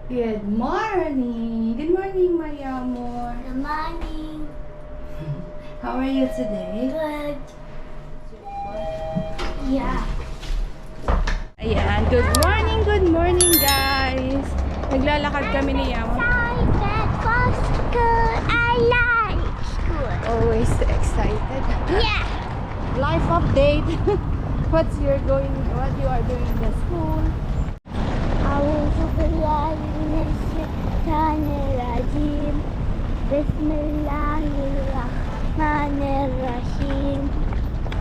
Good morning! Good morning, my amor. Good morning. How are you today? Good. Yeah. Ayan, good morning guys! Naglalakad kami ni Yamor. Excited for school. I like school. Always excited. Yeah. Life update. What you are doing in the school? أعوذ بالله من الشيطان الرجيم. بسم الله الرحمن الرحيم.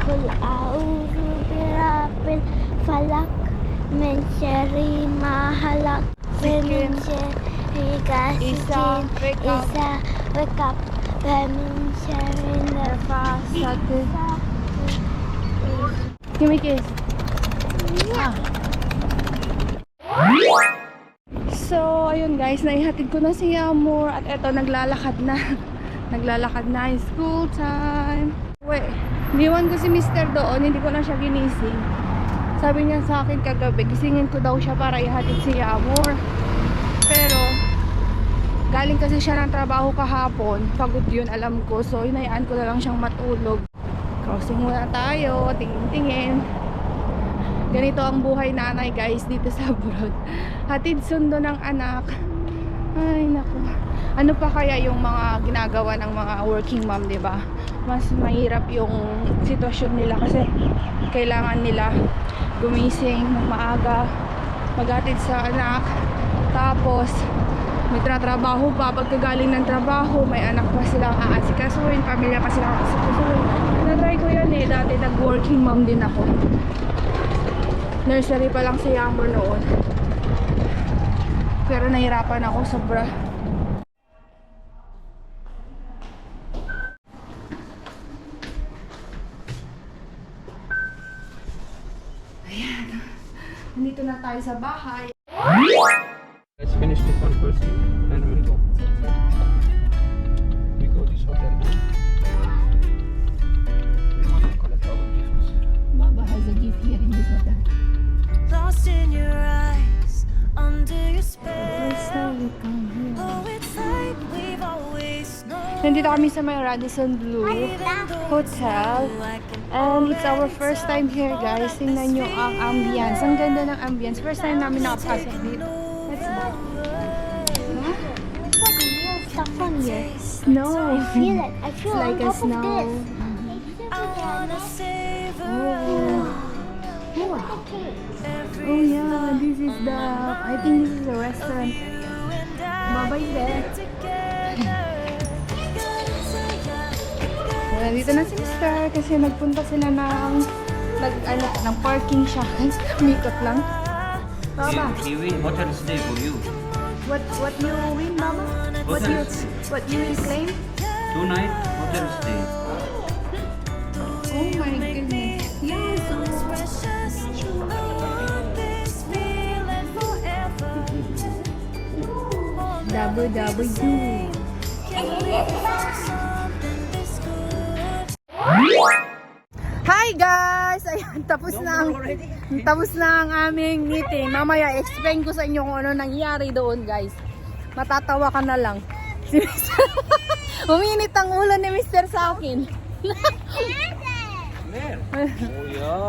قل أعوذ برب الفلق من شر ما خلق ومن شر غاسق إذا وقب ومن شر النفاثات. Give me a kiss. So, ayun guys, naihatid ko na si Yamor at eto naglalakad na. Naglalakad na, it's school time. Wait, niwan ko si Mr. doon, hindi ko na siya ginising. Sabi niya sa akin kagabi, gisingin ko daw siya para ihatid si Yamor. Pero, galing kasi siya ng trabaho kahapon, pagod yun alam ko. So, inayaan ko na lang siyang matulog. Crossing muna tayo, tingin-tingin. Ganito ang buhay nanay guys dito sa abroad. Hatid sundo ng anak. Ay naku. Ano pa kaya yung mga ginagawa ng mga working mom, 'di ba? Mas mahirap yung sitwasyon nila kasi kailangan nila gumising maaga, maghatid sa anak. Tapos may trabaho pa, pagkagaling ng trabaho, may anak pa silang aasikasuhin, pamilya pa silang aasikasuhin. Na-try ko yan eh, dati nag-working mom din ako. Nursery pa lang si Yamor noon. Pero nahirapan ako sobra. Ayan. Nandito na tayo sa bahay. Let's finish this one first and we'll go. We go this hotel now. We want to collect our gifts. Baba has a gift here in this hotel. Lost in your eyes, under your spell. First time we come here. Oh, it's like we've always known. Nandito kami sa may Radisson Blu Hotel. And it's our first time here guys. Tingnan nyo ang ambience. Ang ganda ng ambience. First time namin nakapasok dito. Let's go. It's like real stuff on here. Snow. I feel it. I feel It's like on a top snow. of this. I wanna savor Oh. Oh yeah, this is the, I think this is a restaurant. Bye-bye there. So, nandito na si Mr. kasi nagpunta sila ng parking siya. Mikot lang. Baba, He win hotel stay for you. what you win, Mama? What you will claim? 2 night hotel stay. Oh my goodness. Yes. WW. Hi guys! Ayan, tapos na ang aming meeting. Mamaya explain ko sa inyo kung ano nangyari doon guys. Matatawa ka na lang. Si Mr. Uminit ang ulo ni Mr. sa akin.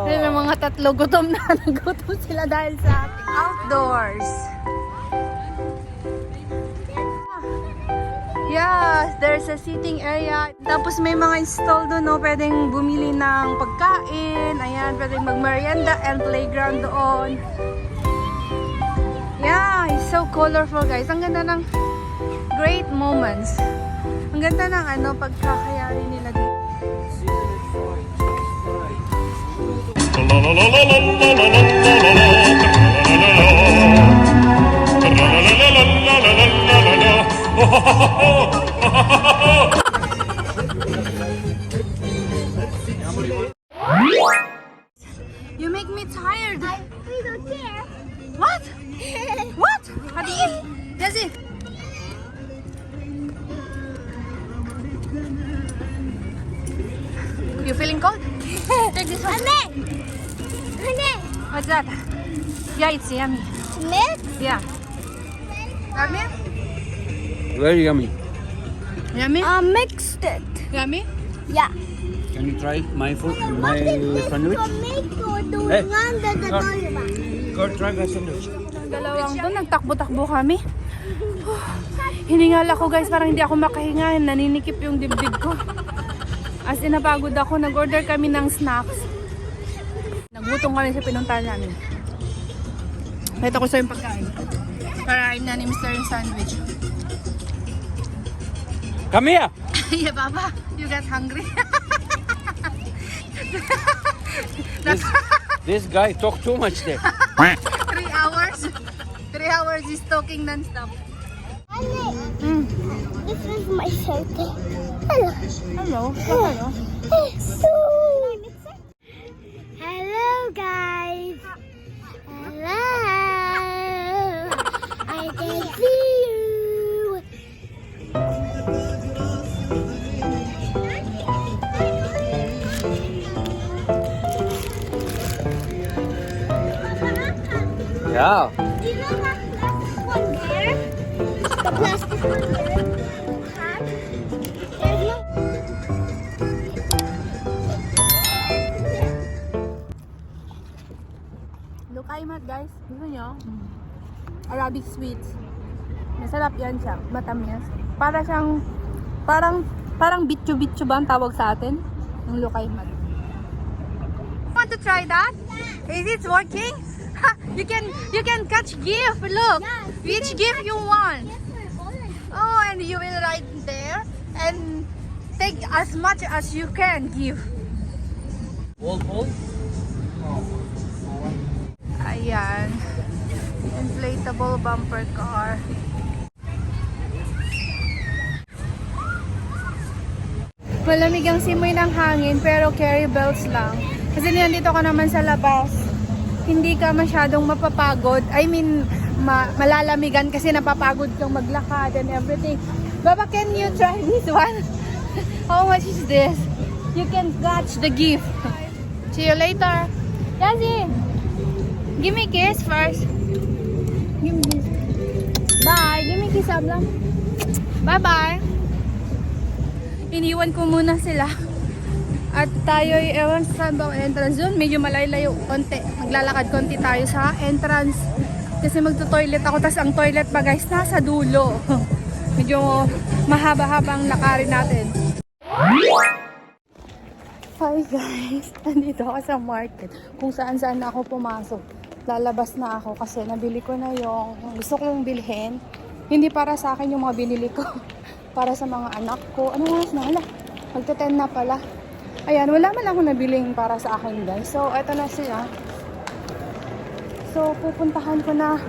May mga tatlo gutom na. Nagutom sila dahil sa atin. Outdoors. Yes, there's a sitting area. Tapos may mga stall doon, no? Pwedeng bumili ng pagkain. Ayan, pwedeng magmerienda and playground doon. Yeah, it's so colorful guys. Ang ganda ng great moments. Ang ganda ng pagkakayari nila dito. You make me tired. We don't care. What? What? How do you eat? Jesse. You feeling cold? Take this one. Honey. What's that? Yeah, it's yummy. Milk? Yeah. Yummy? Very yummy. Yummy? Mixed it. Yummy? Yeah. Can you try my food, my sandwich? Tomato, Hey, the Go try my sandwich. Ang dalawang to, nagtakbo-takbo kami. Hiningal ako guys, parang hindi ako makahinga. Naninikip yung dibdib ko. As in, napagod ako. Nag-order kami ng snacks. Nagutom kami sa pinuntahan namin. Ito ko sa yung pagkain. Parain na ni Mr. yung sandwich. Come here. Yeah, Papa, you got hungry? This guy talk too much there. 3 hours? 3 hours is talking non-stop. This is my shirt. Hello. Hello? Hello? Hello, guys. Hello. I can see you. Yeah. Do you know that plastic one there? The plastic one there? Huh? There's no. Look, I'm at guys. Gusto nyo? Arabic sweets. Masarap yan siya. Matamis. Para siyang, parang bitcho-bitcho ba ang tawag sa atin? Yung lukay mat. Want to try that? Is it working? you can catch gift. Look, which gift you want? Oh, and you will write there and take as much as you can give. All. Ayan. Inflatable bumper car. Malamig ang simoy ng hangin pero carry belts lang. Kasi nandito ka naman sa labas. Hindi ka masyadong mapapagod. I mean, malalamigan kasi napapagod kang maglakad and everything. Baba, can you try this one? How much is this? You can catch the gift. See you later. Yazzie! Give me a kiss first. Give me kiss. Bye. Give me a kiss, Ablam. Bye-bye. Iniwan ko muna sila. At tayo'y ewan saan ba ang entrance doon. Medyo malayo konti. Maglalakad konti tayo sa entrance. Kasi magto-toilet ako. Tapos ang toilet ba guys, nasa dulo. Medyo mahaba-haba ang lakarin natin. Hi guys. Nandito ako sa market. Kung saan-saan na ako pumasok. Lalabas na ako kasi nabili ko na yung gusto kong bilhin. Hindi para sa akin yung mga binili ko. Para sa mga anak ko. Ano oras na? Hala, magta-10 na pala. Ayan, wala man ako nabiling para sa akin guys. So, eto na siya. So, pupuntahan ko na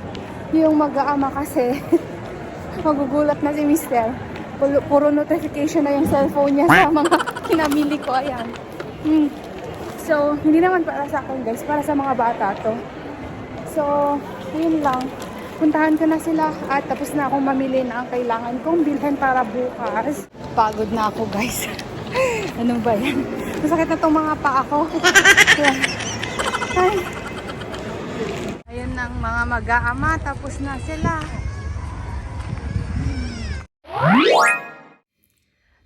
yung mag-aama kasi magugulat na si Mister. Puro notification na yung cellphone niya sa mga kinamili ko. Ayan. So, hindi naman para sa akin guys. Para sa mga bata to. So, yun lang. Puntahan ko na sila at tapos na akong mamili na ang kailangan kong bilhin para bukas. Pagod na ako guys. Ano ba yan? Masakit na itong mga paa ko. Ay. Ayun ang mga mag-aama. Tapos na sila.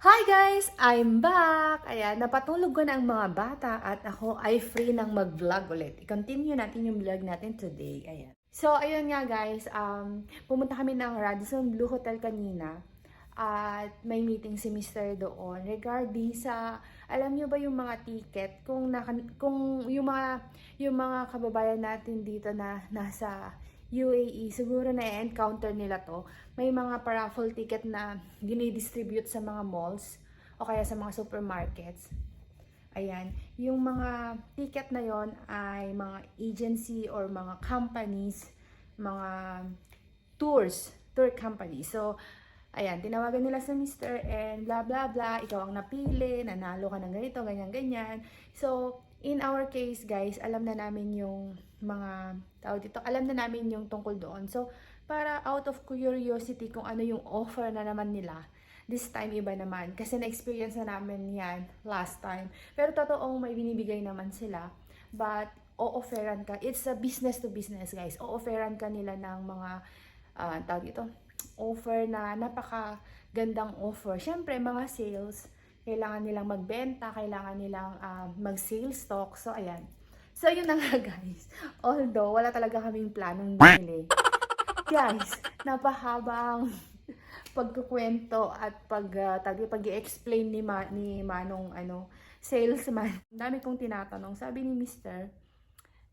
Hi guys! I'm back! Ayan, napatulog ko na ang mga bata at ako ay free ng mag-vlog ulit. I-continue natin yung vlog natin today. Ayan. So, ayun nga guys, pumunta kami ng Radisson Blu Hotel kanina at may meeting si Mr. doon regarding sa, alam nyo ba yung mga ticket, kung yung mga kababayan natin dito na nasa UAE, siguro na-encounter nila to. May mga paraffle ticket na dinidistribute sa mga malls o kaya sa mga supermarkets. Ayan, yung mga ticket na yon ay mga agency or mga companies, mga tour companies. So, ayan, tinawagan nila sa Mr. and blah blah blah, ikaw ang napili, nanalo ka ng ganito, ganyan ganyan. So, in our case guys, alam na namin yung mga tawag dito, alam na namin yung tungkol doon. So, para out of curiosity kung ano yung offer na naman nila, this time iba naman. Kasi na-experience na namin yan last time. Pero totoong may binibigay naman sila. But, o-offeran ka. It's a business to business guys. O-offeran ka nila ng mga, tawag dito, offer na napakagandang offer. Siyempre, mga sales, kailangan nilang magbenta, kailangan nilang mag-sales stock. So, ayan. So, yun na nga guys. Although, wala talaga kaming planong bumili. Guys, napahabang pagkukwento at pag-i-explain ni Manong salesman. Ang dami kong tinatanong. Sabi ni Mr.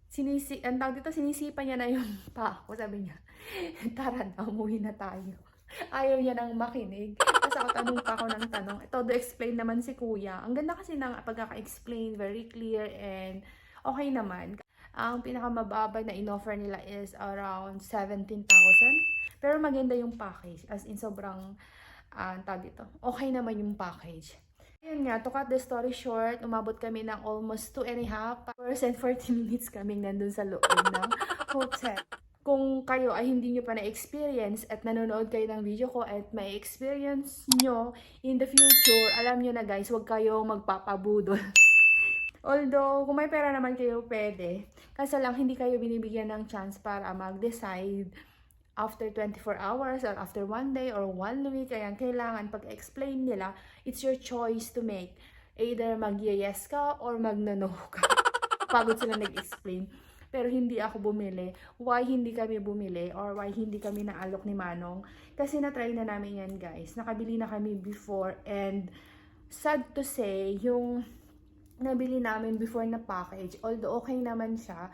Sinisipa niya na yung pa ako. Sabi niya, tara na, umuwi na tayo. Ayaw niya nang makinig. Tapos ako tanong pa ako ng tanong. Todo explain naman si kuya. Ang ganda kasi ng pagkaka-explain, very clear and okay naman. Ang pinakamababa na in-offer nila is around 17,000. Pero maganda yung package. As in, sobrang, okay naman yung package. Ayun nga, to cut the story short, umabot kami ng almost 2.5 hours and 40 minutes kaming nandun sa loob ng hotel. Kung kayo ay hindi nyo pa na-experience at nanonood kayo ng video ko at may experience nyo in the future, alam nyo na guys, huwag kayong magpapabudol. Although, kung may pera naman kayo, pwede. Kasi lang, hindi kayo binibigyan ng chance para mag-decide after 24 hours or after 1 day or 1 week. Kaya kailangan pag-explain nila, it's your choice to make. Either mag-yes ka or mag-no ka. Pagod sila nag-explain. Pero hindi ako bumili. Why hindi kami bumili or why hindi kami naalok ni Manong? Kasi na-try na namin yan guys. Nakabili na kami before and sad to say, yung nabili namin before na package, although okay naman siya,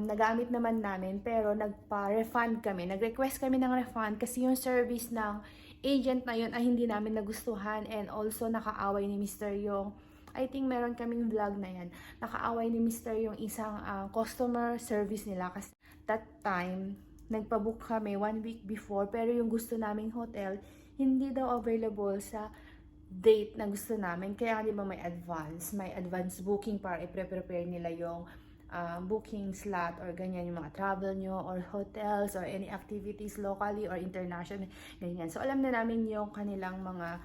nagamit naman namin, pero nagpa-refund kami. Nag-request kami ng refund kasi yung service ng agent na yun ay hindi namin nagustuhan and also nakaaway ni Mr. yung, I think meron kaming vlog na yan, nakaaway ni Mr. yung isang customer service nila kasi that time, nagpa-book kami 1 week before, pero yung gusto naming hotel, hindi daw available sa date na gusto namin. Kaya di ba may advance booking para i-prepare nila yung booking slot or ganyan, yung mga travel nyo or hotels or any activities locally or international, ganyan. So, alam na namin yung kanilang mga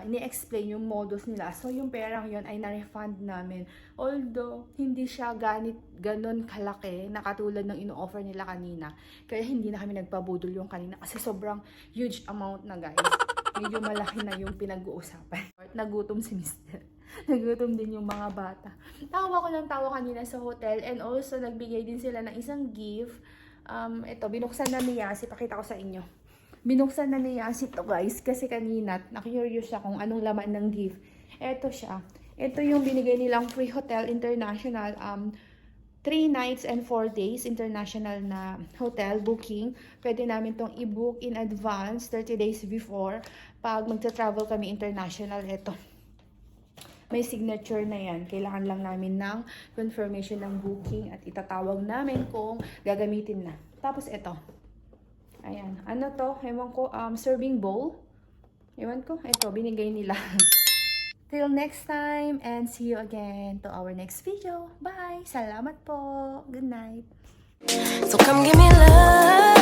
ini-explain yung modus nila. So, yung perang yun ay na-refund namin. Although, hindi siya ganon kalaki na katulad ng ino-offer nila kanina. Kaya hindi na kami nagpabudol yung kanina kasi sobrang huge amount na guys. Medyo malaki na yung pinag-uusapan. Nagutom si Mr. Nagutom din yung mga bata. Tawa ko ng tawa kanina sa hotel and also nagbigay din sila ng isang gift. Ito, binuksan na ni Yasi. Pakita ko sa inyo. Binuksan na ni Yasi to guys kasi kanina na-curious siya kung anong laman ng gift. Ito siya. Ito yung binigay nilang free hotel international. 3 nights and 4 days international na hotel booking. Pwede namin tong i-book in advance 30 days before pag magta-travel kami international. Ito. May signature na yan. Kailangan lang namin ng confirmation ng booking at itatawag namin kung gagamitin na. Tapos ito. Ayan. Ano to? Ewan ko. Serving bowl. Ewan ko. Ito. Binigay nila. Till next time and see you again to our next video. Bye! Salamat po! Good night! So come give me love.